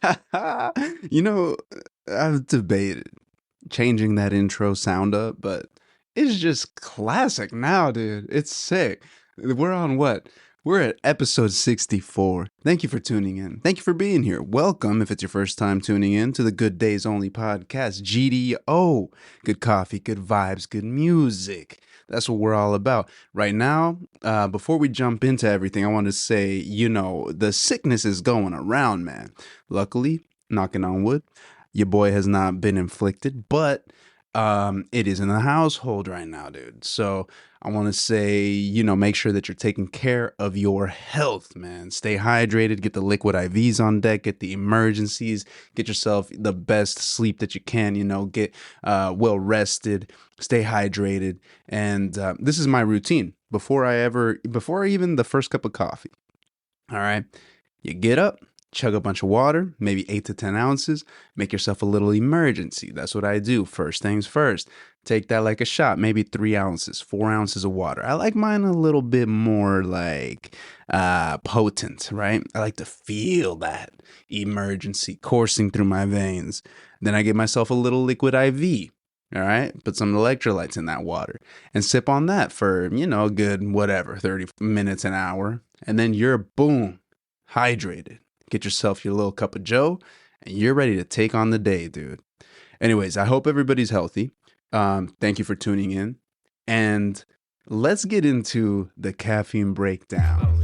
You know, I've debated changing that intro sound up, but it's just classic now, dude. It's sick. We're on what? We're at episode 64. Thank you for tuning in. Thank you for being here. Welcome, if it's your first time tuning in, to the Good Days Only podcast, GDO. Good coffee, good vibes, good music. That's what we're all about. Right now, before we jump into everything, I want to say, the sickness is going around, man. Luckily, knocking on wood, your boy has not been inflicted, but it is in the household right now, dude. So I want to say, make sure that you're taking care of your health, man. Stay hydrated, get the liquid IVs on deck, get the emergencies, get yourself the best sleep that you can, get well rested, stay hydrated. And this is my routine before even the first cup of coffee. All right. You get up, chug a bunch of water, maybe 8 to 10 ounces, make yourself a little emergency. That's what I do. First things first. Take that like a shot, maybe 3 ounces, 4 ounces of water. I like mine a little bit more like potent, right? I like to feel that emergency coursing through my veins. Then I get myself a little liquid IV. All right, put some electrolytes in that water and sip on that for, a good, 30 minutes, an hour. And then you're boom, hydrated. Get yourself your little cup of joe and you're ready to take on the day, dude. Anyways, I hope everybody's healthy. Thank you for tuning in. And let's get into the caffeine breakdown.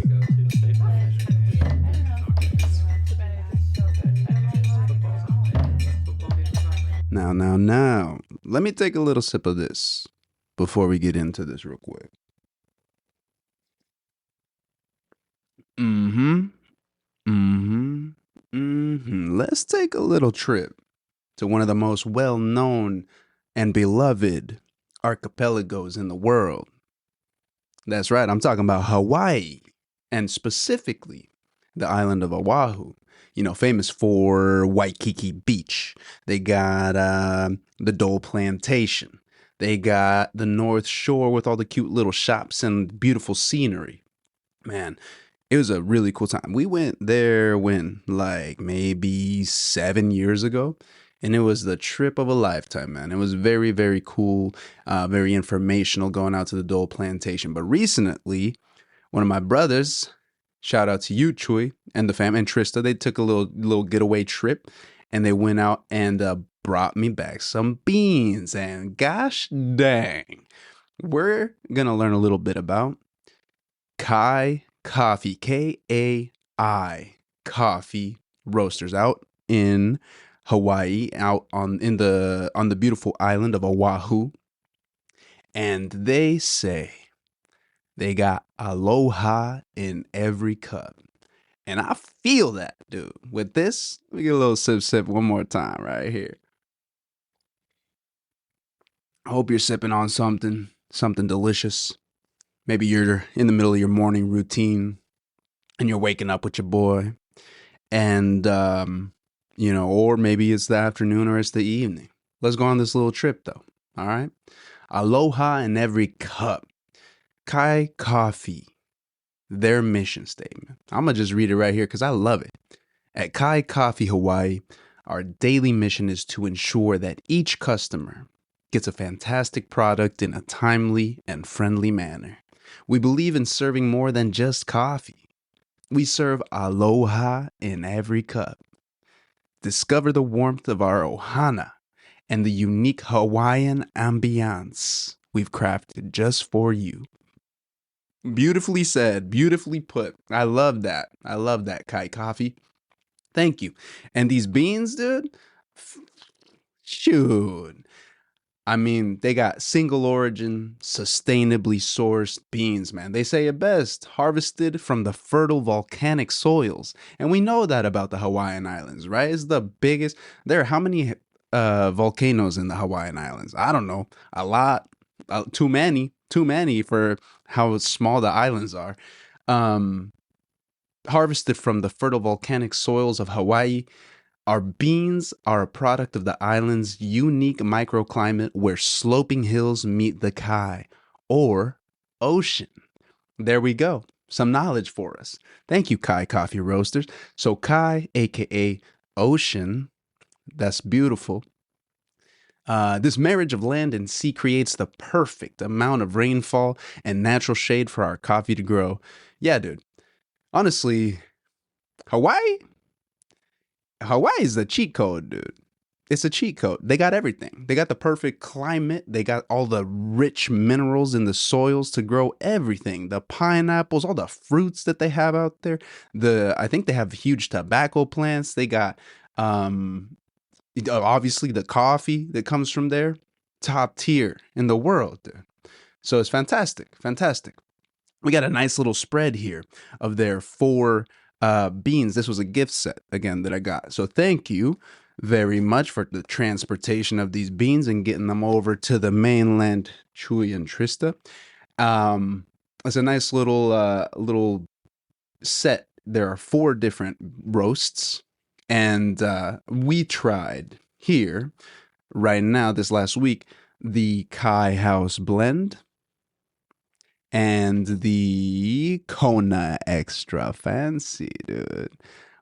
Now. Let me take a little sip of this before we get into this real quick. Let's take a little trip to one of the most well-known and beloved archipelagos in the world. That's right, I'm talking about Hawaii, and specifically the island of Oahu. Famous for Waikiki Beach. They got the Dole Plantation. They got the North Shore with all the cute little shops and beautiful scenery. Man, it was a really cool time. We went there like maybe 7 years ago, and it was the trip of a lifetime, man. It was very, very cool, very informational going out to the Dole Plantation. But recently, one of my brothers, shout out to you, Chuy, and the fam, and Trista, they took a little getaway trip, and they went out and brought me back some beans. And gosh dang, we're going to learn a little bit about Kai Coffee, Kai Coffee Roasters out in Hawaii, out on the beautiful island of Oahu. And they say they got aloha in every cup. And I feel that, dude. With this, we get a little sip one more time right here. I hope you're sipping on something delicious. Maybe you're in the middle of your morning routine and you're waking up with your boy. And, or maybe it's the afternoon or it's the evening. Let's go on this little trip, though. All right. Aloha in every cup. Kai Coffee, their mission statement. I'm going to just read it right here because I love it. At Kai Coffee Hawaii, our daily mission is to ensure that each customer gets a fantastic product in a timely and friendly manner. We believe in serving more than just coffee. We serve aloha in every cup. Discover the warmth of our ohana and the unique Hawaiian ambiance we've crafted just for you. Beautifully said, beautifully put. I love that. Kai Coffee. Thank you. And these beans, dude, shoot. I mean, they got single origin, sustainably sourced beans, man. They say it best, harvested from the fertile volcanic soils. And we know that about the Hawaiian Islands, right? It's the biggest. There are how many volcanoes in the Hawaiian Islands? I don't know. A lot. Too many for how small the islands are. Harvested from the fertile volcanic soils of Hawaii. Our beans are a product of the island's unique microclimate where sloping hills meet the Kai, or ocean. There we go. Some knowledge for us. Thank you, Kai Coffee Roasters. So Kai, aka ocean. That's beautiful. This marriage of land and sea creates the perfect amount of rainfall and natural shade for our coffee to grow. Yeah, dude. Honestly, Hawaii, Hawaii is the cheat code, dude. It's a cheat code. They got everything. They got the perfect climate. They got all the rich minerals in the soils to grow everything. The pineapples, all the fruits that they have out there. I think they have huge tobacco plants. They got um obviously the coffee that comes from there. Top tier in the world, dude. So it's fantastic. Fantastic. We got a nice little spread here of their four beans. This was a gift set again that I got. So thank you very much for the transportation of these beans and getting them over to the mainland Chuy and Trista. It's a nice little set. There are four different roasts, and we tried here right now this last week the Kai House blend and the Kona Extra Fancy, dude.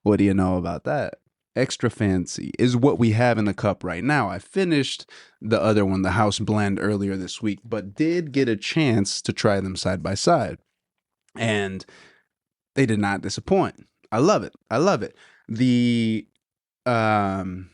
What do you know about that? Extra Fancy is what we have in the cup right now. I finished the other one, the House Blend, earlier this week, but did get a chance to try them side by side. And they did not disappoint. I love it. I love it. The Kona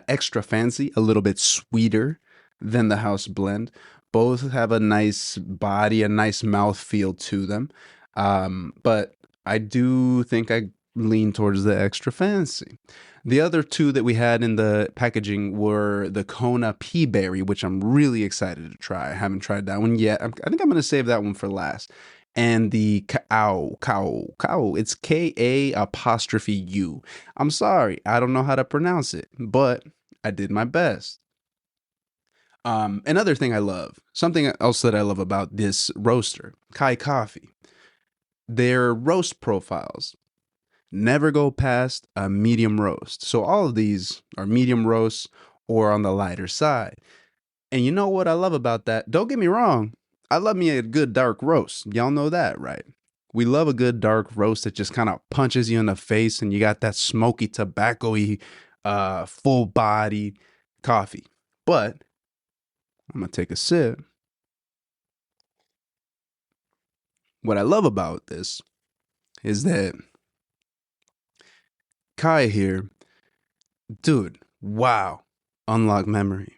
Extra Fancy, a little bit sweeter than the House Blend. Both have a nice body, a nice mouth feel to them. But I do think I lean towards the Extra Fancy. The other two that we had in the packaging were the Kona Pea Berry, which I'm really excited to try. I haven't tried that one yet. I think I'm going to save that one for last. And the cow. It's Ka apostrophe U. I'm sorry, I don't know how to pronounce it, but I did my best. Another thing I love, something else that I love about this roaster, Kai Coffee, their roast profiles never go past a medium roast. So all of these are medium roasts or on the lighter side. And you know what I love about that? Don't get me wrong. I love me a good dark roast. Y'all know that, right? We love a good dark roast that just kind of punches you in the face and you got that smoky, tobacco-y, full body coffee. But I'm going to take a sip. What I love about this is that Kai here, dude, wow, unlock memory.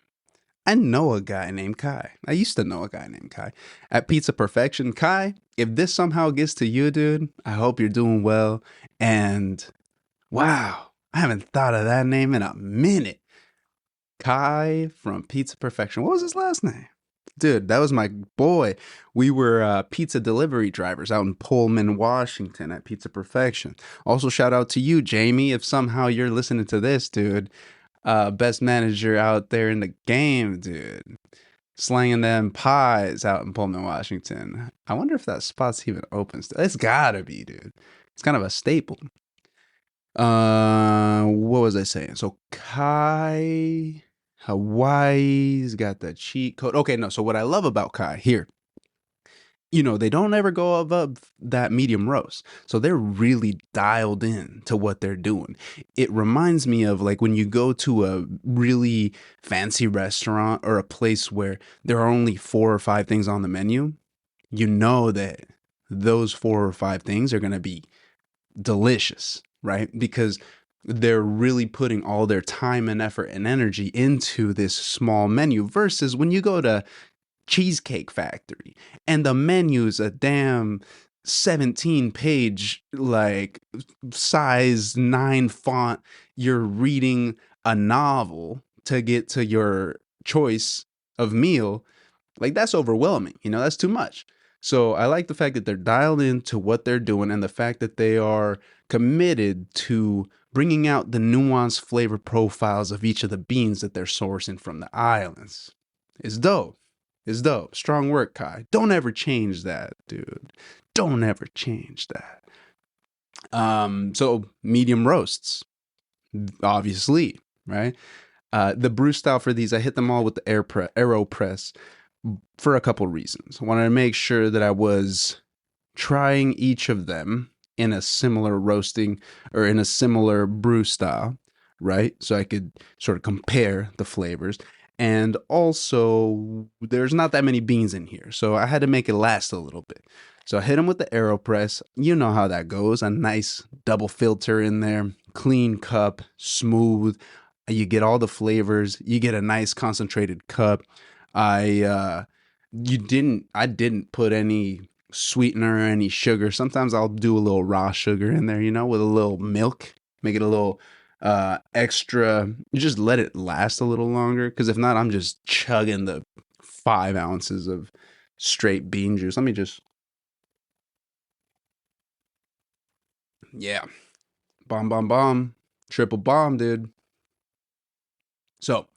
I know a guy named Kai. I used to know a guy named Kai. At Pizza Perfection, Kai, if this somehow gets to you, dude, I hope you're doing well. And wow, I haven't thought of that name in a minute. Kai from Pizza Perfection. What was his last name? Dude, that was my boy. We were pizza delivery drivers out in Pullman, Washington at Pizza Perfection. Also, shout out to you, Jamie, if somehow you're listening to this, dude. Best manager out there in the game, dude. Slanging them pies out in Pullman, Washington. I wonder if that spot's even open still. It's gotta be, dude. It's kind of a staple. What was I saying? So Kai, Hawaii's got the cheat code. Okay, no. So what I love about Kai here, they don't ever go above that medium roast. So they're really dialed in to what they're doing. It reminds me of like when you go to a really fancy restaurant or a place where there are only 4 or 5 things on the menu. You know that those 4 or 5 things are going to be delicious, right? Because they're really putting all their time and effort and energy into this small menu versus when you go to Cheesecake Factory and the menu's a damn 17-page like size 9 font. You're reading a novel to get to your choice of meal. Like that's overwhelming, that's too much. So I like the fact that they're dialed into what they're doing and the fact that they are committed to bringing out the nuanced flavor profiles of each of the beans that they're sourcing from the islands. It's dope. It's dope. Strong work, Kai. Don't ever change that, dude. Don't ever change that. So medium roasts, obviously, right? The brew style for these, I hit them all with the AeroPress for a couple reasons. I wanted to make sure that I was trying each of them in a similar roasting or in a similar brew style, right? So I could sort of compare the flavors. And also, there's not that many beans in here, so I had to make it last a little bit. So I hit them with the AeroPress. You know how that goes. A nice double filter in there, clean cup, smooth. You get all the flavors. You get a nice concentrated cup. I didn't put any sweetener or any sugar. Sometimes I'll do a little raw sugar in there, with a little milk, make it a little extra. You just let it last a little longer, because if not, I'm just chugging the 5 ounces of straight bean juice. Let me just, yeah, bomb, bomb, bomb, triple bomb, dude. So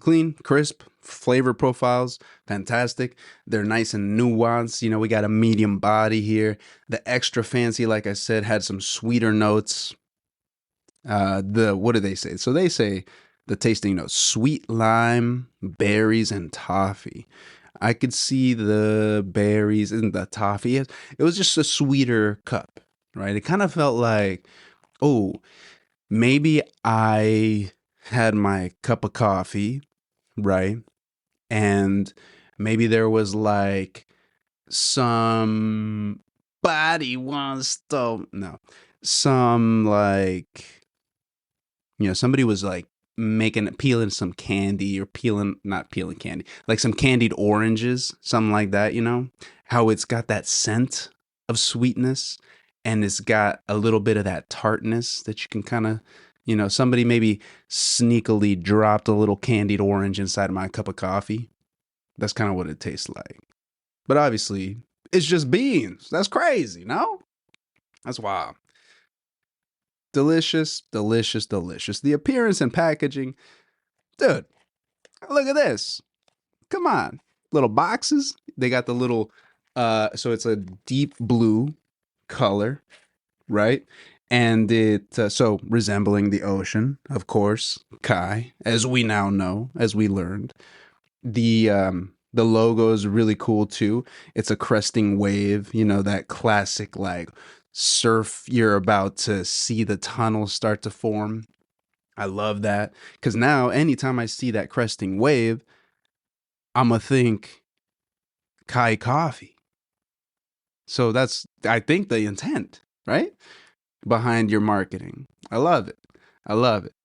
clean, crisp, flavor profiles, fantastic. They're nice and nuanced. We got a medium body here. The extra fancy, like I said, had some sweeter notes. The what do they say? So they say the tasting notes: sweet lime, berries, and toffee. I could see the berries and the toffee. It was just a sweeter cup, right? It kind of felt like, oh, maybe I had my cup of coffee, right? And maybe there was like somebody wants to, no, some like, somebody was like peeling some candy, or not peeling candy, like some candied oranges, something like that, how it's got that scent of sweetness, and it's got a little bit of that tartness that you can kind of, somebody maybe sneakily dropped a little candied orange inside of my cup of coffee. That's kind of what it tastes like. But obviously, it's just beans. That's crazy, no? That's wild. Delicious, delicious, delicious. The appearance and packaging, dude, look at this. Come on. Little boxes. They got the little, so it's a deep blue color, right? And so resembling the ocean, of course, Kai, as we now know, as we learned. The logo is really cool too. It's a cresting wave, that classic like surf, you're about to see the tunnel start to form. I love that, because now anytime I see that cresting wave, I'ma think Kai coffee. So that's, I think, the intent, right? Behind your marketing. I love it. I love it.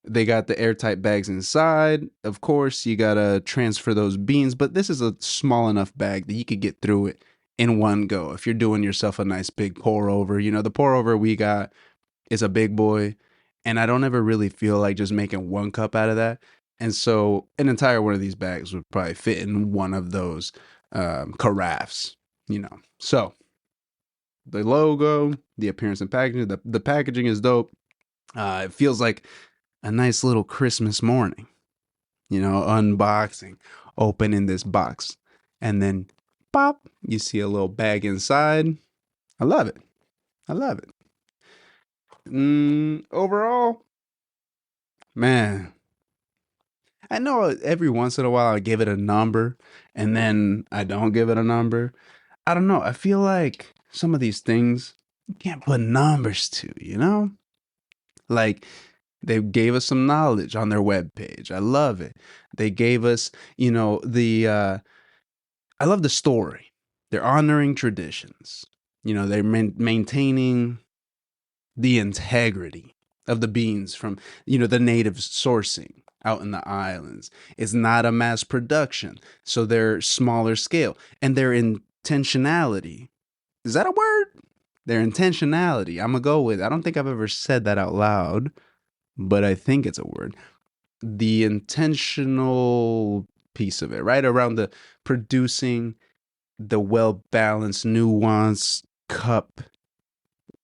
They got the airtight bags inside. Of course, you gotta transfer those beans, but this is a small enough bag that you could get through it in one go. If you're doing yourself a nice big pour over, the pour over we got is a big boy, and I don't ever really feel like just making one cup out of that. And so an entire one of these bags would probably fit in one of those carafes, So the logo, the appearance and packaging, the packaging is dope. It feels like a nice little Christmas morning, unboxing, opening this box, and then pop, you see a little bag inside. I love it. I love it. Overall, man, I know every once in a while I give it a number and then I don't give it a number. I don't know. I feel like some of these things you can't put numbers to. Like, they gave us some knowledge on their webpage. I love it. They gave us, I love the story. They're honoring traditions. They're maintaining the integrity of the beans from, the native sourcing out in the islands. It's not a mass production, so they're smaller scale. And their intentionality, is that a word? Their intentionality, I'm gonna go with, I don't think I've ever said that out loud, but I think it's a word. The intentional piece of it, right? Around the producing the well balanced, nuanced cup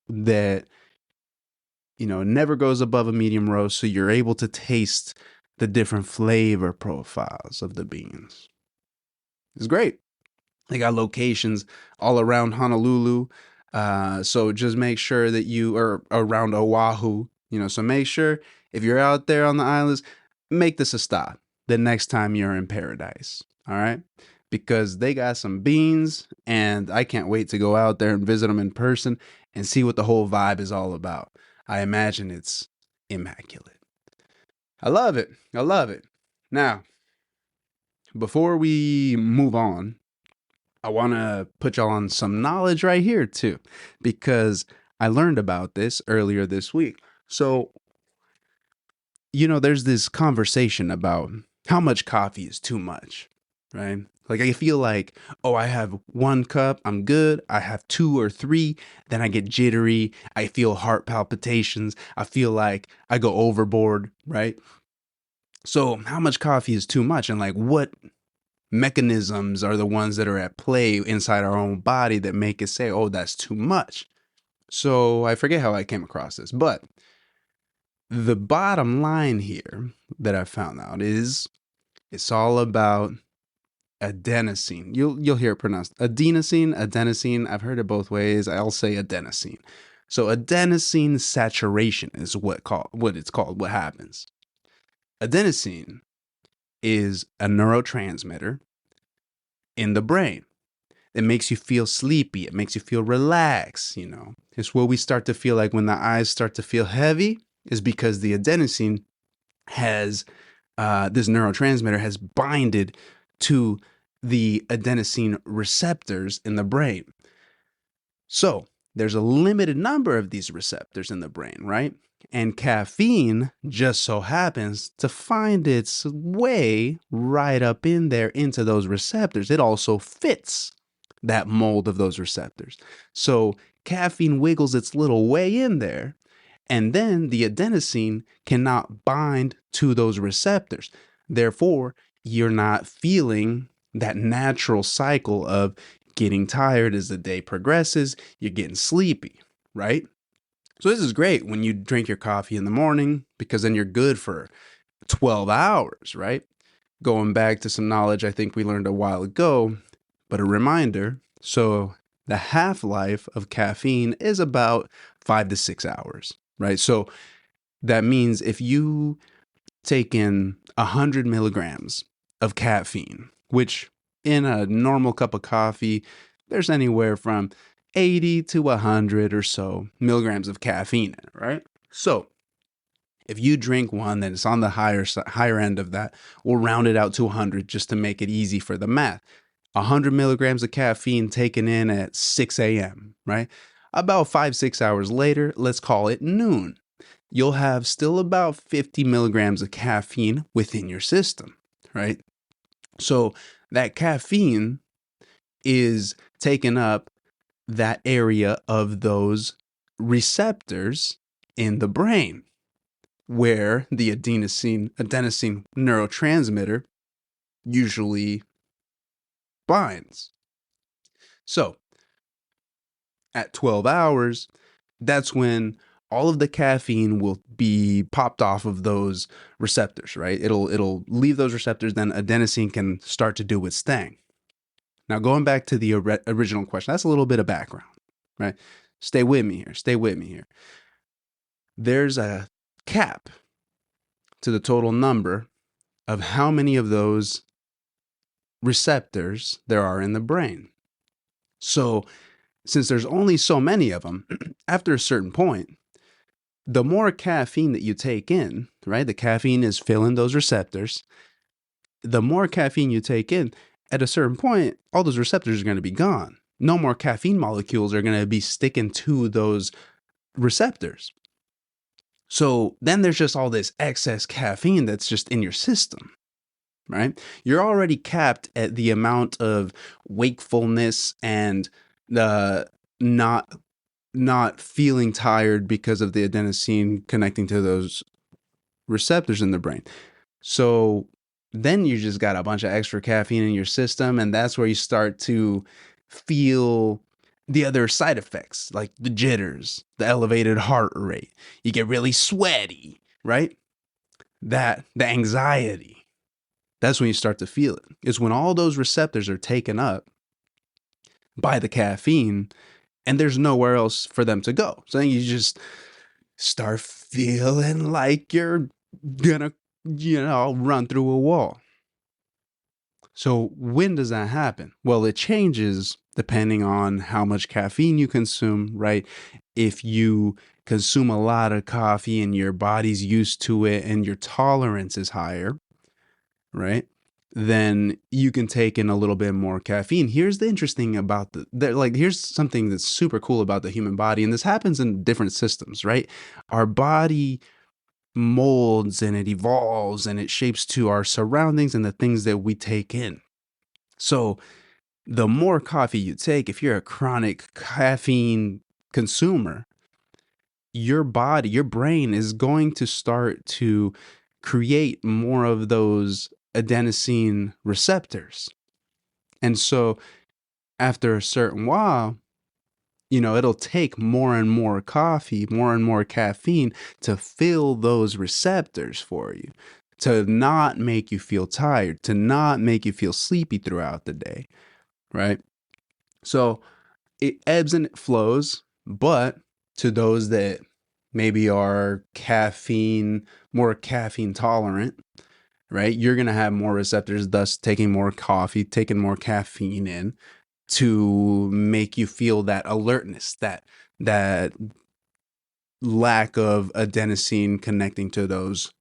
that, never goes above a medium roast. So you're able to taste the different flavor profiles of the beans. It's great. They got locations all around Honolulu. So just make sure that you are around Oahu, so make sure if you're out there on the islands, make this a stop the next time you're in paradise. All right. because they got some beans, and I can't wait to go out there and visit them in person and see what the whole vibe is all about. I imagine it's immaculate. I love it. I love it. Now, before we move on, I want to put y'all on some knowledge right here, too, because I learned about this earlier this week. So, there's this conversation about how much coffee is too much, right? Like, I feel like, oh, I have 1 cup, I'm good. I have 2 or 3, then I get jittery. I feel heart palpitations. I feel like I go overboard, right? So, how much coffee is too much? And like, what mechanisms are the ones that are at play inside our own body that make it say, oh, that's too much? So, I forget how I came across this, but the bottom line here that I found out is it's all about adenosine. You'll hear it pronounced adenosine. I've heard it both ways. I'll say adenosine. So adenosine saturation is what it's called. What happens? Adenosine is a neurotransmitter in the brain. It makes you feel sleepy. It makes you feel relaxed. It's what we start to feel like when the eyes start to feel heavy, is because the adenosine has this neurotransmitter has binded to the adenosine receptors in the brain. So there's a limited number of these receptors in the brain, right? And caffeine just so happens to find its way right up in there into those receptors. It also fits that mold of those receptors. So caffeine wiggles its little way in there, and then the adenosine cannot bind to those receptors. Therefore, you're not feeling that natural cycle of getting tired as the day progresses. You're getting sleepy, right? So this is great when you drink your coffee in the morning, because then you're good for 12 hours, right? Going back to some knowledge I think we learned a while ago, but a reminder. So the half-life of caffeine is about 5 to 6 hours, right? So that means if you take in 100 milligrams of caffeine, which in a normal cup of coffee, there's anywhere from 80 to 100 or so milligrams of caffeine in it, right? So if you drink one that's on the higher end of that, we'll round it out to 100 just to make it easy for the math. 100 milligrams of caffeine taken in at 6 a.m., right? About 5-6 hours later, let's call it noon, you'll have still about 50 milligrams of caffeine within your system, right? So that caffeine is taking up that area of those receptors in the brain where the adenosine neurotransmitter usually binds. So at 12 hours, that's when all of the caffeine will be popped off of those receptors, right? It'll leave those receptors, then adenosine can start to do its thing. Now, going back to the original question, that's a little bit of background, right? Stay with me here. There's a cap to the total number of how many of those receptors there are in the brain. So, since there's only so many of them, after a certain point, the more caffeine that you take in, right? The caffeine is filling those receptors. The more caffeine you take in, at a certain point, all those receptors are going to be gone. No more caffeine molecules are going to be sticking to those receptors. So then there's just all this excess caffeine that's just in your system, right? You're already capped at the amount of wakefulness and not feeling tired because of the adenosine connecting to those receptors in the brain. So then you just got a bunch of extra caffeine in your system, and that's where you start to feel the other side effects, like the jitters, the elevated heart rate. You get really sweaty, right? The anxiety. That's when you start to feel it. It's when all those receptors are taken up by the caffeine, and there's nowhere else for them to go. So then you just start feeling like you're gonna, run through a wall. So when does that happen? Well, it changes depending on how much caffeine you consume, right? If you consume a lot of coffee and your body's used to it and your tolerance is higher, right? Then you can take in a little bit more caffeine. Here's the interesting about here's something that's super cool about the human body, and this happens in different systems, right? Our body molds and it evolves and it shapes to our surroundings and the things that we take in. So the more coffee you take, if you're a chronic caffeine consumer, your body, your brain is going to start to create more of those adenosine receptors. And so after a certain while, it'll take more and more coffee, more and more caffeine to fill those receptors for you, to not make you feel tired, to not make you feel sleepy throughout the day, right? So it ebbs and it flows, but to those that maybe are more caffeine tolerant, right? You're going to have more receptors, thus taking more coffee, taking more caffeine in to make you feel that alertness, that lack of adenosine connecting to those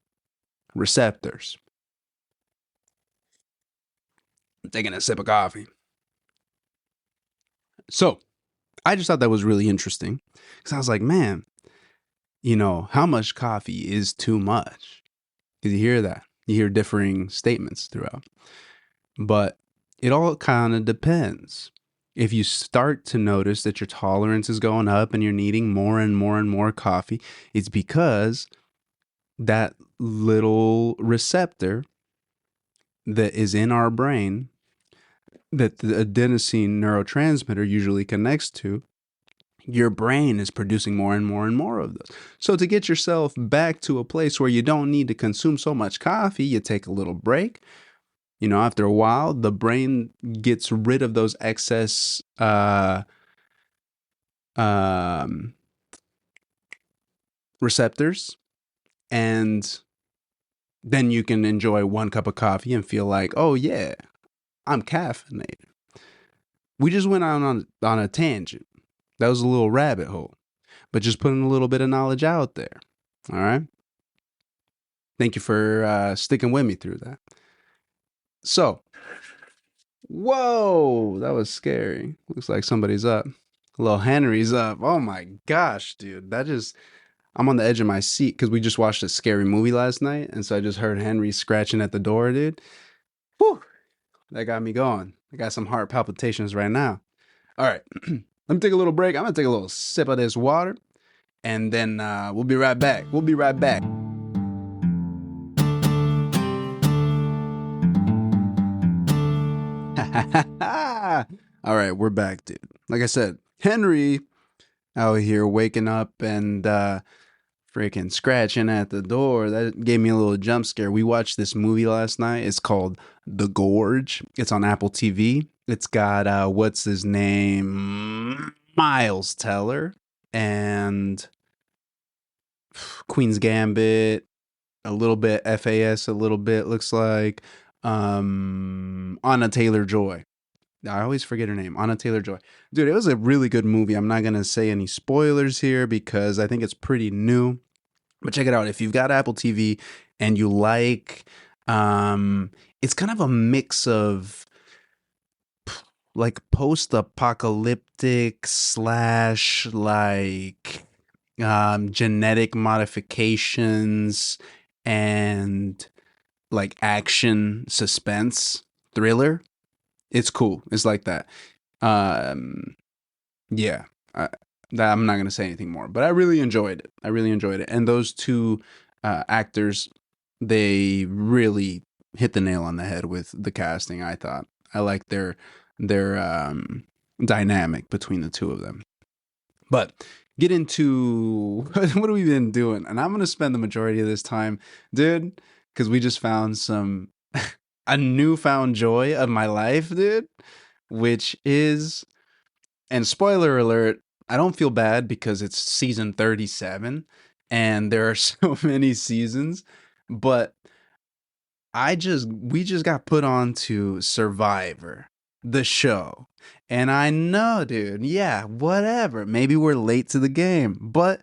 receptors. I'm taking a sip of coffee. So I just thought that was really interesting because I was like, man, how much coffee is too much? Because you hear that. You hear differing statements throughout. But it all kind of depends. If you start to notice that your tolerance is going up and you're needing more and more and more coffee, it's because that little receptor that is in our brain that the adenosine neurotransmitter usually connects to, your brain is producing more and more and more of those. So to get yourself back to a place where you don't need to consume so much coffee, you take a little break. After a while, the brain gets rid of those excess um, receptors, and then you can enjoy one cup of coffee and feel like, oh yeah, I'm caffeinated. We just went on a tangent. That was a little rabbit hole, but just putting a little bit of knowledge out there. All right. Thank you for sticking with me through that. So, whoa, that was scary. Looks like somebody's up. Little Henry's up. Oh my gosh, dude. I'm on the edge of my seat because we just watched a scary movie last night. And so I just heard Henry scratching at the door, dude. Whew. That got me going. I got some heart palpitations right now. All right. Let me take a little break. I'm going to take a little sip of this water. And then we'll be right back. We'll be right back. All right, we're back, dude. Like I said, Henry out here waking up and freaking scratching at the door. That gave me a little jump scare. We watched this movie last night. It's called The Gorge. It's on Apple TV. It's got what's his name? Miles Teller and Queen's Gambit, a little bit FAS, a little bit looks like Anna Taylor-Joy. I always forget her name, Anna Taylor-Joy. Dude, it was a really good movie. I'm not gonna say any spoilers here because I think it's pretty new. But check it out. If you've got Apple TV and you like, it's kind of a mix of like post-apocalyptic slash like genetic modifications and like action suspense thriller. It's cool. It's like that. Um, yeah. I'm not gonna say anything more, but I really enjoyed it. I really enjoyed it, and those two actors, they really hit the nail on the head with the casting. I thought I liked their dynamic between the two of them. But get into what have we been doing, and I'm gonna spend the majority of this time, dude, because we just found some a newfound joy of my life, dude, which is, and spoiler alert, I don't feel bad because it's season 37 and there are so many seasons, but we just got put on to Survivor, the show. And I know, dude, yeah, whatever. Maybe we're late to the game, but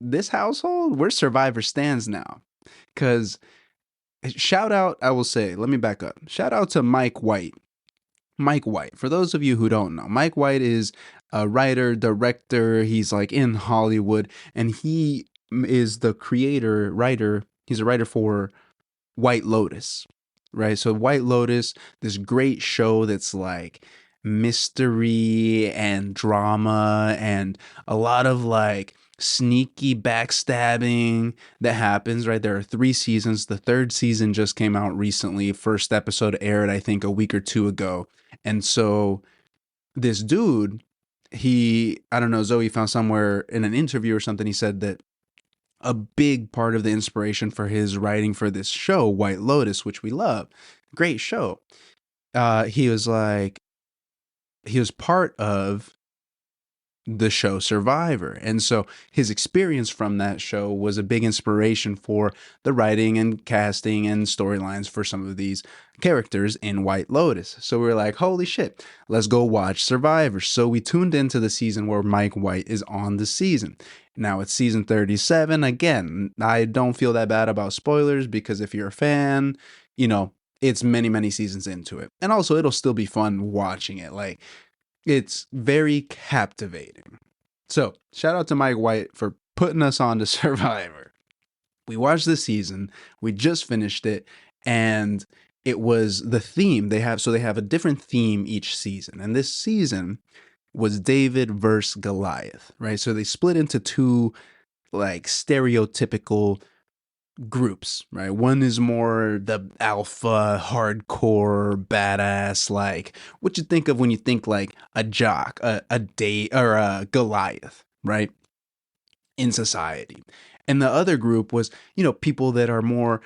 this household, we're Survivor stands now. Cause shout out, I will say, let me back up. Shout out to Mike White. Mike White. For those of you who don't know, Mike White is a writer, director. He's like in Hollywood, and he is the creator, writer. He's a writer for White Lotus, right? So White Lotus, this great show that's like mystery and drama and a lot of like sneaky backstabbing that happens, right? There are 3 seasons. The third season just came out recently. First episode aired, I think, a week or two ago. And so this dude, I don't know, Zoe found somewhere in an interview or something, he said that a big part of the inspiration for his writing for this show, White Lotus, which we love, great show. He was like, he was part of the show Survivor. And so his experience from that show was a big inspiration for the writing and casting and storylines for some of these characters in White Lotus. So we were like, holy shit, let's go watch Survivor. So we tuned into the season where Mike White is on the season. Now it's season 37. Again, I don't feel that bad about spoilers because if you're a fan, you know, it's many, many seasons into it. And also it'll still be fun watching it. Like, it's very captivating. So, shout out to Mike White for putting us on to Survivor. We watched the season, we just finished it, and it was the theme they have a different theme each season. And this season was David versus Goliath, right? So they split into two like stereotypical groups, right? One is more the alpha, hardcore, badass, like what you think of when you think like a jock, a day or a Goliath, right? In society. And the other group was, you know, people that are more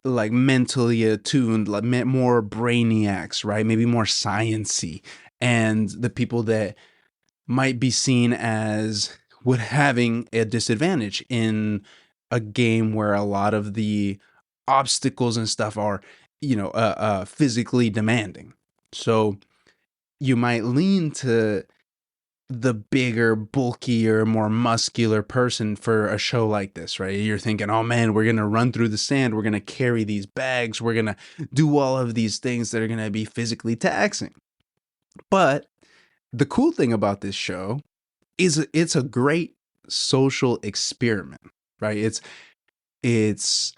like mentally attuned, like more brainiacs, right? Maybe more sciency. And the people that might be seen as would having a disadvantage in a game where a lot of the obstacles and stuff are, you know, physically demanding. So you might lean to the bigger, bulkier, more muscular person for a show like this, right? You're thinking, oh man, we're going to run through the sand. We're going to carry these bags. We're going to do all of these things that are going to be physically taxing. But the cool thing about this show is it's a great social experiment, right? It's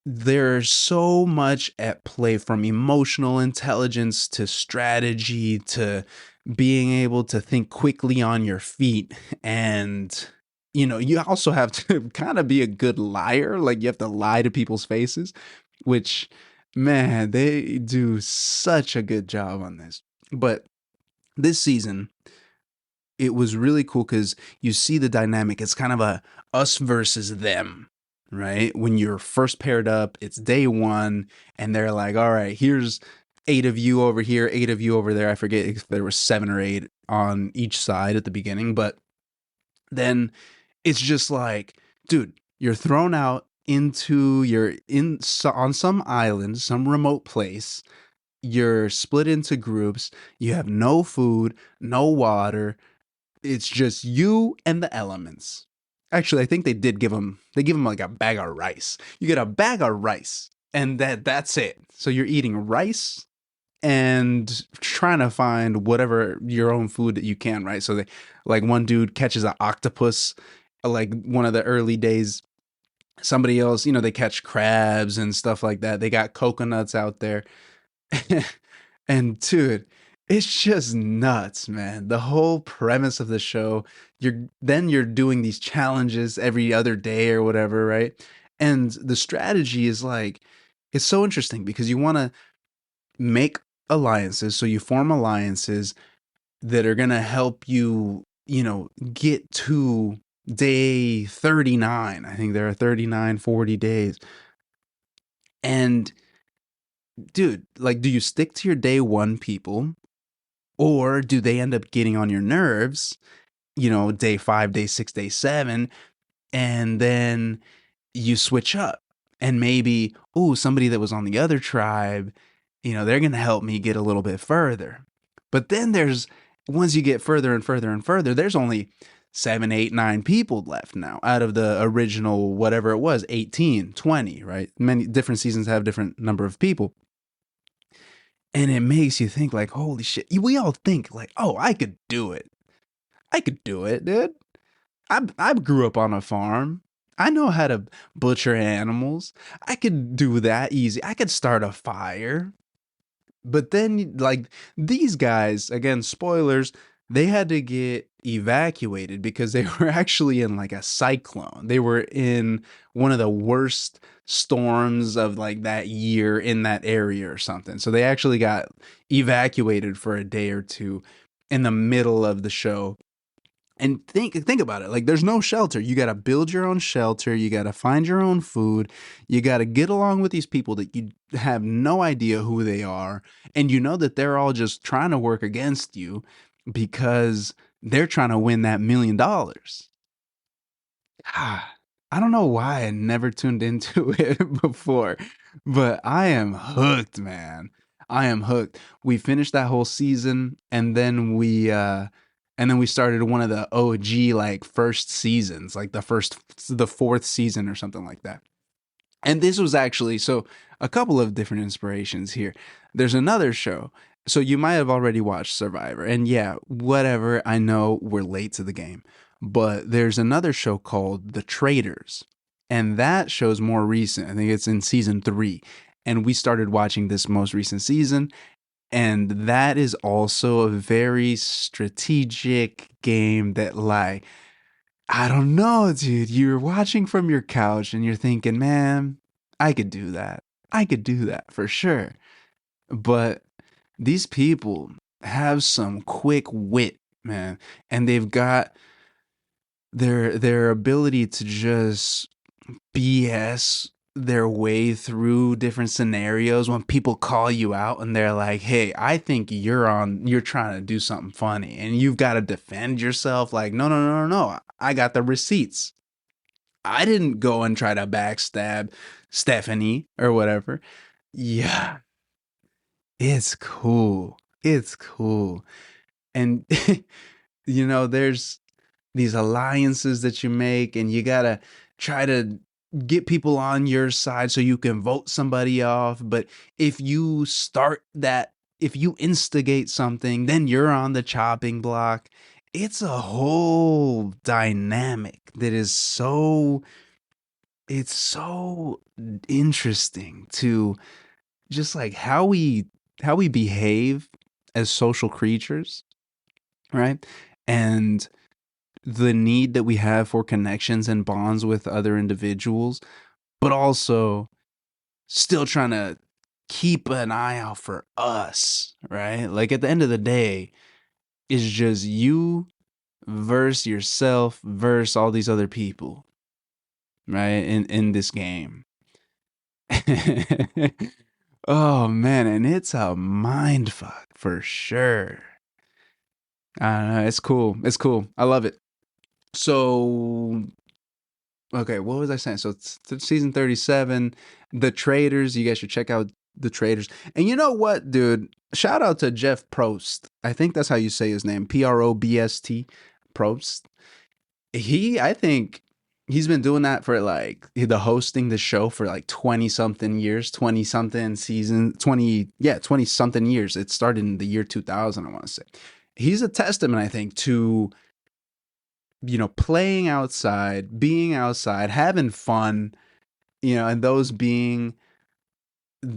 there's so much at play, from emotional intelligence to strategy to being able to think quickly on your feet. And you know, you also have to kind of be a good liar, like you have to lie to people's faces, which, man, they do such a good job on this. But this season, it was really cool because you see the dynamic. It's kind of a us versus them, right? When you're first paired up, it's day one, and they're like, all right, here's 8 of you over here, 8 of you over there. I forget if there was 7 or 8 on each side at the beginning, but then it's just like, dude, you're thrown out into on some island, some remote place. You're split into groups. You have no food, no water. It's just you and the elements. Actually, I think they give him like a bag of rice. You get a bag of rice and that's it. So you're eating rice and trying to find whatever your own food that you can, right? So they, like, one dude catches an octopus like one of the early days. Somebody else, you know, they catch crabs and stuff like that. They got coconuts out there. And dude, it's just nuts, man. The whole premise of the show, you're doing these challenges every other day or whatever, right? And the strategy is like, it's so interesting because you want to make alliances. So you form alliances that are going to help you, you know, get to day 39. I think there are 39, 40 days. And dude, like, do you stick to your day one people, or do they end up getting on your nerves, you know, day 5, day 6, day 7, and then you switch up? and maybe, ooh, somebody that was on the other tribe, they're going to help me get a little bit further. But then once you get further and further and further, there's only 7, 8, 9 people left now out of the original, whatever it was, 18, 20, right? Many different seasons have different number of people. And it makes you think like, holy shit. We all think like, oh, I could do it. I could do it, dude. I grew up on a farm. I know how to butcher animals. I could do that easy. I could start a fire. But then, like, these guys, again, spoilers, they had to get evacuated because they were actually in like a cyclone. They were in one of the worst storms of like that year in that area or something. So they actually got evacuated for a day or two in the middle of the show. And think about it. Like there's no shelter. You got to build your own shelter. You got to find your own food. You got to get along with these people that you have no idea who they are, and you know that they're all just trying to work against you because they're trying to win that $1 million. I don't know why I never tuned into it before, but I am hooked, man. I am hooked. We finished that whole season, and then we started one of the OG like first seasons, like the fourth season or something like that. And this was actually so a couple of different inspirations here. There's another show. So you might have already watched Survivor. And yeah, whatever. I know we're late to the game. But there's another show called The Traitors. And that show's more recent. I think it's in season 3. And we started watching this most recent season. And that is also a very strategic game that, like, I don't know, dude. You're watching from your couch and you're thinking, man, I could do that. I could do that for sure. But these people have some quick wit, man, and they've got their ability to just BS their way through different scenarios when people call you out and they're like, "Hey, I think you're trying to do something funny and you've got to defend yourself." Like, "No, no, no, no, no. I got the receipts. I didn't go and try to backstab Stephanie or whatever." Yeah, it's cool. It's cool. And there's these alliances that you make and you got to try to get people on your side so you can vote somebody off, but if you instigate something, then you're on the chopping block. It's a whole dynamic that is so interesting to just like how we behave as social creatures, right? And the need that we have for connections and bonds with other individuals, but also still trying to keep an eye out for us, right? Like at the end of the day, it's just you versus yourself versus all these other people, right? In this game. Oh man, and it's a mind fuck for sure. I don't know, it's cool. It's cool. I love it. So okay, what was I saying? So it's season 37, The Traders. You guys should check out The Traders. And you know what, dude? Shout out to Jeff Probst. I think that's how you say his name. Probst. Probst. I think he's been doing that for like the hosting the show for like 20 something years, 20 something season, 20, yeah, 20 something years. It started in the year 2000, I want to say. He's a testament, I think, to playing outside, being outside, having fun, and those being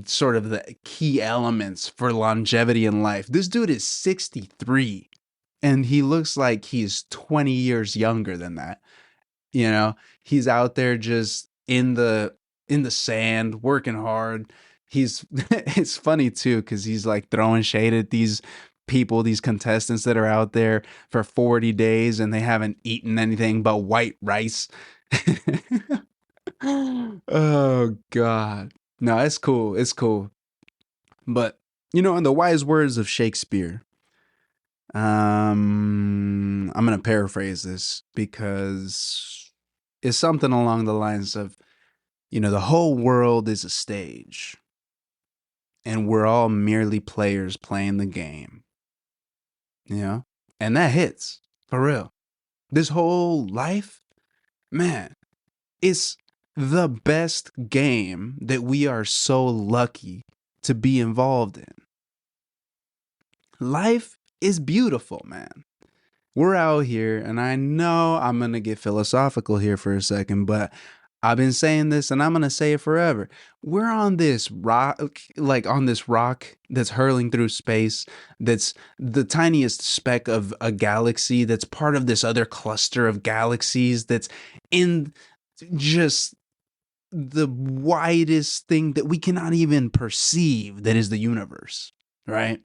sort of the key elements for longevity in life. This dude is 63 and he looks like he's 20 years younger than that. He's out there just in the sand working hard. He's it's funny too cuz he's like throwing shade at these people, these contestants that are out there for 40 days and they haven't eaten anything but white rice. Oh god. No, it's cool. It's cool. But in the wise words of Shakespeare, I'm gonna paraphrase this because it's something along the lines of, The whole world is a stage, and we're all merely players playing the game, you know? And that hits, for real. This whole life, man, it's the best game that we are so lucky to be involved in. Life is beautiful, man. We're out here, and I know I'm going to get philosophical here for a second, but I've been saying this and I'm going to say it forever. We're on this rock, like on this rock that's hurling through space, that's the tiniest speck of a galaxy, that's part of this other cluster of galaxies, that's in just the widest thing that we cannot even perceive, that is the universe, right?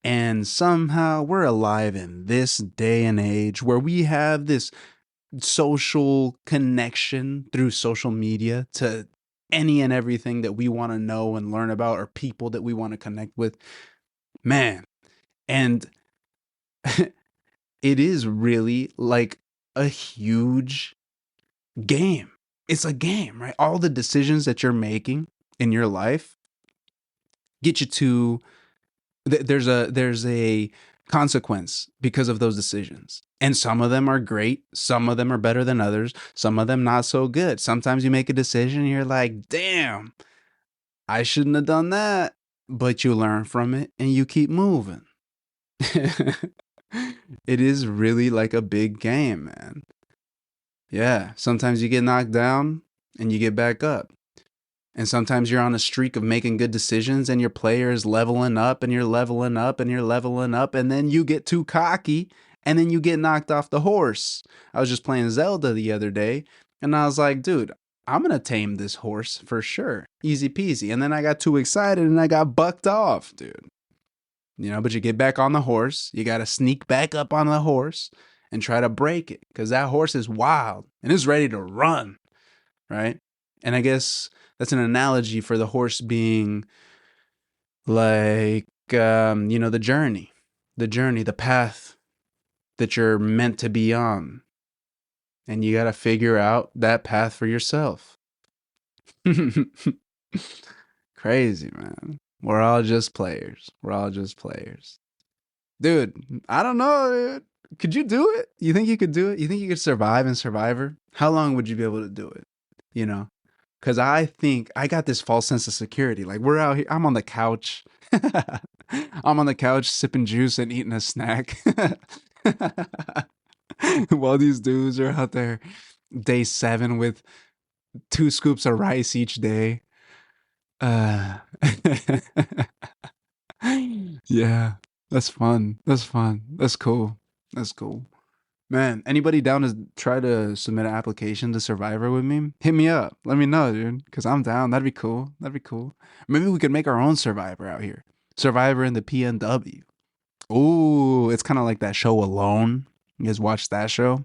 And somehow we're alive in this day and age where we have this social connection through social media to any and everything that we want to know and learn about, or people that we want to connect with. Man. And it is really like a huge game. It's a game, right? All the decisions that you're making in your life get you to there's a consequence because of those decisions. And some of them are great, some of them are better than others, some of them not so good. Sometimes you make a decision and you're like, "Damn, I shouldn't have done that." But you learn from it and you keep moving. It is really like a big game, man. Yeah, sometimes you get knocked down and you get back up. And sometimes you're on a streak of making good decisions and your player is leveling up and you're leveling up and you're leveling up, and then you get too cocky and then you get knocked off the horse. I was just playing Zelda the other day and I was like, dude, I'm going to tame this horse for sure. Easy peasy. And then I got too excited and I got bucked off, dude. But you get back on the horse. You got to sneak back up on the horse and try to break it, because that horse is wild and it's ready to run, right? And I guess that's an analogy for the horse being like, the journey, the path that you're meant to be on. And you got to figure out that path for yourself. Crazy, man. We're all just players. We're all just players. Dude, I don't know, dude. Could you do it? You think you could do it? You think you could survive in Survivor? How long would you be able to do it? You know? Because I think I got this false sense of security. Like, we're out here. I'm on the couch. I'm on the couch sipping juice and eating a snack. While these dudes are out there day 7 with 2 scoops of rice each day. Uh, yeah, that's fun. That's fun. That's cool. That's cool. Man, anybody down to try to submit an application to Survivor with me? Hit me up. Let me know, dude, because I'm down. That'd be cool. That'd be cool. Maybe we could make our own Survivor out here. Survivor in the PNW. Ooh, it's kind of like that show Alone. You guys watch that show?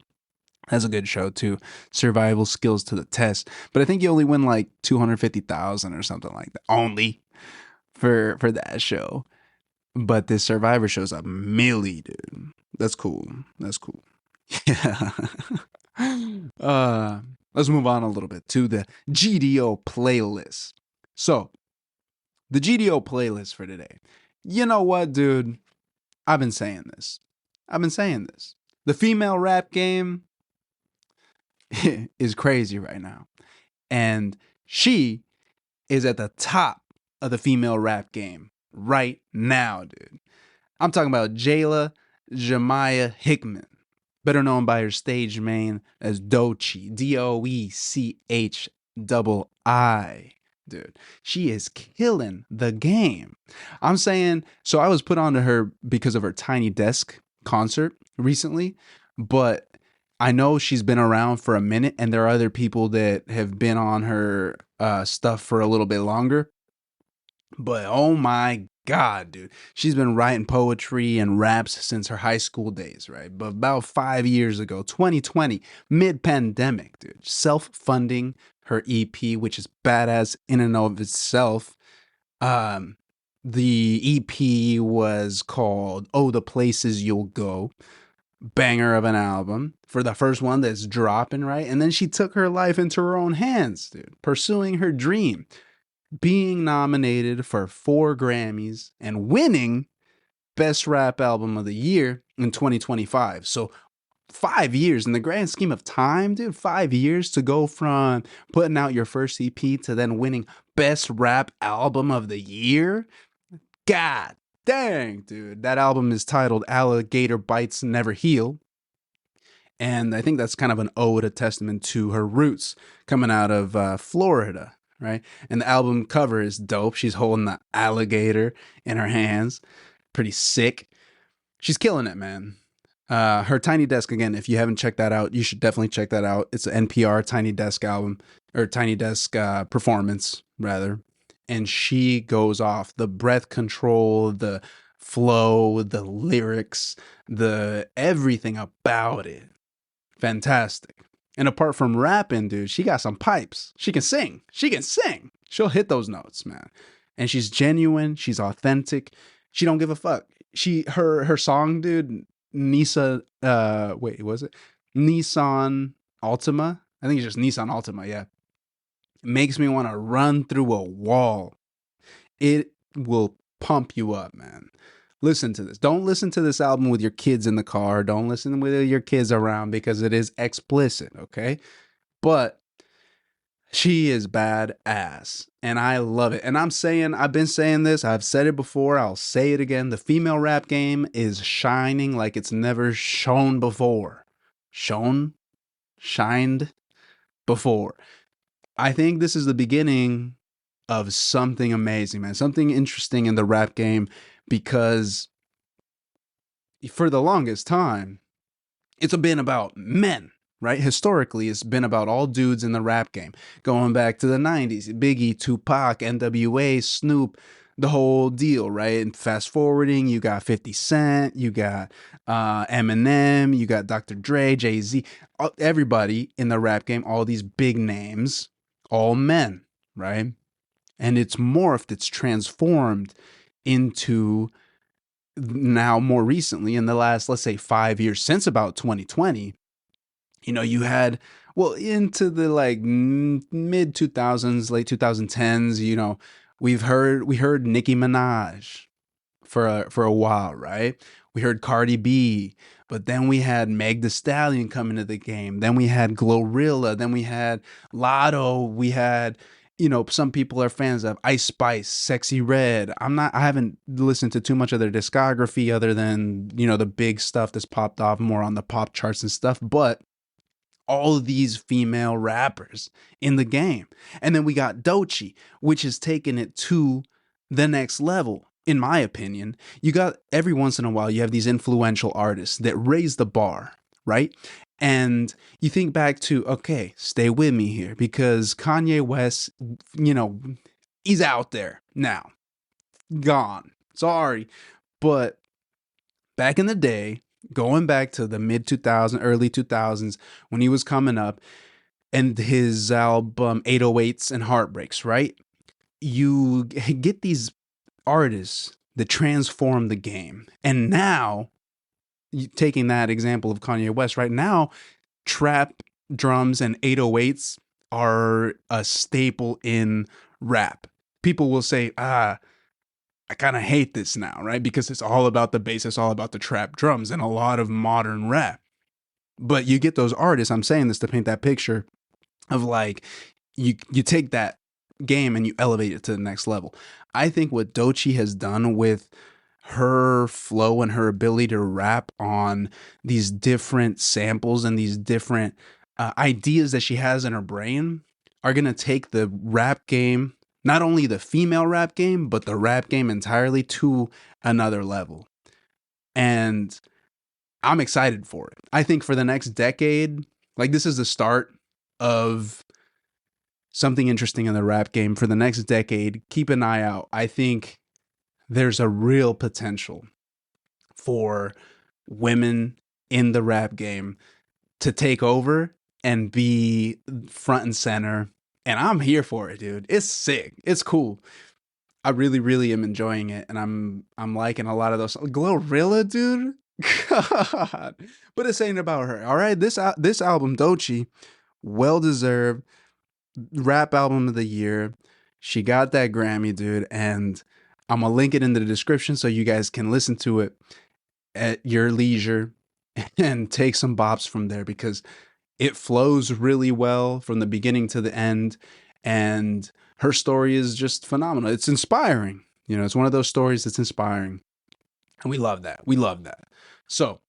That's a good show too. Survival skills to the test. But I think you only win like 250,000 or something like that. Only for that show. But this Survivor show's a milli, dude. That's cool. That's cool. Yeah. Let's move on a little bit to the GDO playlist. So, the GDO playlist for today. You know what, dude? I've been saying this. The female rap game is crazy right now. And she is at the top of the female rap game right now, dude. I'm talking about Jayla Jemiah Hickman, better known by her stage name as Doechii, Doechii. Dude, she is killing the game. I'm saying, so I was put onto her because of her Tiny Desk concert recently, but I know she's been around for a minute, and there are other people that have been on her stuff for a little bit longer. But oh my God, dude. She's been writing poetry and raps since her high school days, right? But about 5 years ago, 2020, mid-pandemic, dude, self-funding her EP, which is badass in and of itself. Um, the EP was called "Oh, the Places You'll Go." banger of an album for the first one that's dropping, right? And then she took her life into her own hands, dude, pursuing her dream, being nominated for 4 Grammys and winning Best Rap Album of the Year in 2025. So 5 years in the grand scheme of time, dude, 5 years to go from putting out your first EP to then winning Best Rap Album of the Year. God dang, dude. That album is titled Alligator Bites Never Heal. And I think that's kind of an ode, a testament to her roots coming out of Florida, right? And the album cover is dope. She's holding the alligator in her hands. Pretty sick. She's killing it, man. Her Tiny Desk, again, if you haven't checked that out, you should definitely check that out. It's an NPR Tiny Desk album, or Tiny Desk performance, rather. And she goes off. The breath control, the flow, the lyrics, the everything about it. Fantastic. And apart from rapping, dude, she got some pipes. She can sing. She can sing. She'll hit those notes, man. And she's genuine. She's authentic. She don't give a fuck. Her song, dude, Nisa, wait, was it Nissan Altima? I think it's just Nissan Altima. Yeah, it makes me want to run through a wall. It will pump you up, man. Listen to this. Don't listen to this album with your kids in the car. Don't listen with your kids around because it is explicit. Okay, but she is badass and I love it. And I've been saying this, I've said it before, I'll say it again. The female rap game is shining like it's never shone before. Shined before. I think this is the beginning of something amazing, man. Something interesting in the rap game because for the longest time, it's been about men, right? Historically, it's been about all dudes in the rap game. Going back to the 90s, Biggie, Tupac, NWA, Snoop, the whole deal, right? And fast forwarding, you got 50 Cent, you got Eminem, you got Dr. Dre, Jay-Z, everybody in the rap game, all these big names, all men, right? And it's morphed, it's transformed into now more recently in the last, let's say 5 years since about 2020, you had, well, into the like mid 2000s, late 2010s, we heard Nicki Minaj for a while, right? We heard Cardi B, but then we had Meg The Stallion come into the game. Then we had Glorilla. Then we had Lotto. We had, some people are fans of Ice Spice, Sexy Red. I haven't listened to too much of their discography other than, the big stuff that's popped off more on the pop charts and stuff. But all of these female rappers in the game. And then we got Doechii, which has taken it to the next level. In my opinion, you got every once in a while, you have these influential artists that raise the bar, right? And you think back to, okay, stay with me here because Kanye West, he's out there now, gone. Sorry. But back in the day, going back to the mid 2000s, early 2000s, when he was coming up and his album 808s and Heartbreaks, right? You get these artists that transform the game. And now, taking that example of Kanye West, right now, trap drums and 808s are a staple in rap. People will say, I kind of hate this now, right? Because it's all about the bass, it's all about the trap drums and a lot of modern rap. But you get those artists, I'm saying this to paint that picture of like, you take that game and you elevate it to the next level. I think what Doechii has done with her flow and her ability to rap on these different samples and these different ideas that she has in her brain are going to take the rap game, not only the female rap game, but the rap game entirely to another level. And I'm excited for it. I think for the next decade, like this is the start of something interesting in the rap game. For the next decade, keep an eye out. I think there's a real potential for women in the rap game to take over and be front and center. And I'm here for it, dude. It's sick. It's cool. I really, really am enjoying it. And I'm liking a lot of those. Glorilla, dude. God. But this ain't about her. All right. This album, Dochi, well deserved rap album of the year. She got that Grammy, dude, and I'm gonna link it in the description so you guys can listen to it at your leisure and take some bops from there because it flows really well from the beginning to the end, and her story is just phenomenal. It's inspiring. You know, it's one of those stories that's inspiring. And we love that. We love that. So,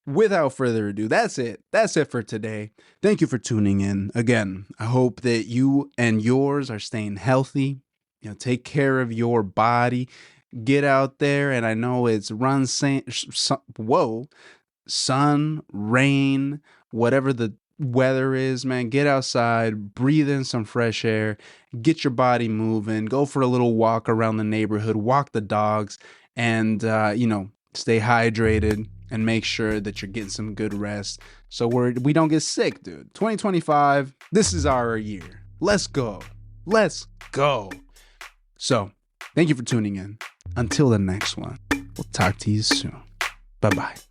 without further ado, that's it. That's it for today. Thank you for tuning in. Again, I hope that you and yours are staying healthy. You know, take care of your body. Get out there, and I know it's sun, rain, whatever the weather is, man, get outside, breathe in some fresh air, get your body moving, go for a little walk around the neighborhood, walk the dogs, and, stay hydrated and make sure that you're getting some good rest so we don't get sick, dude. 2025, this is our year. Let's go. Let's go. So, thank you for tuning in. Until the next one, we'll talk to you soon. Bye-bye.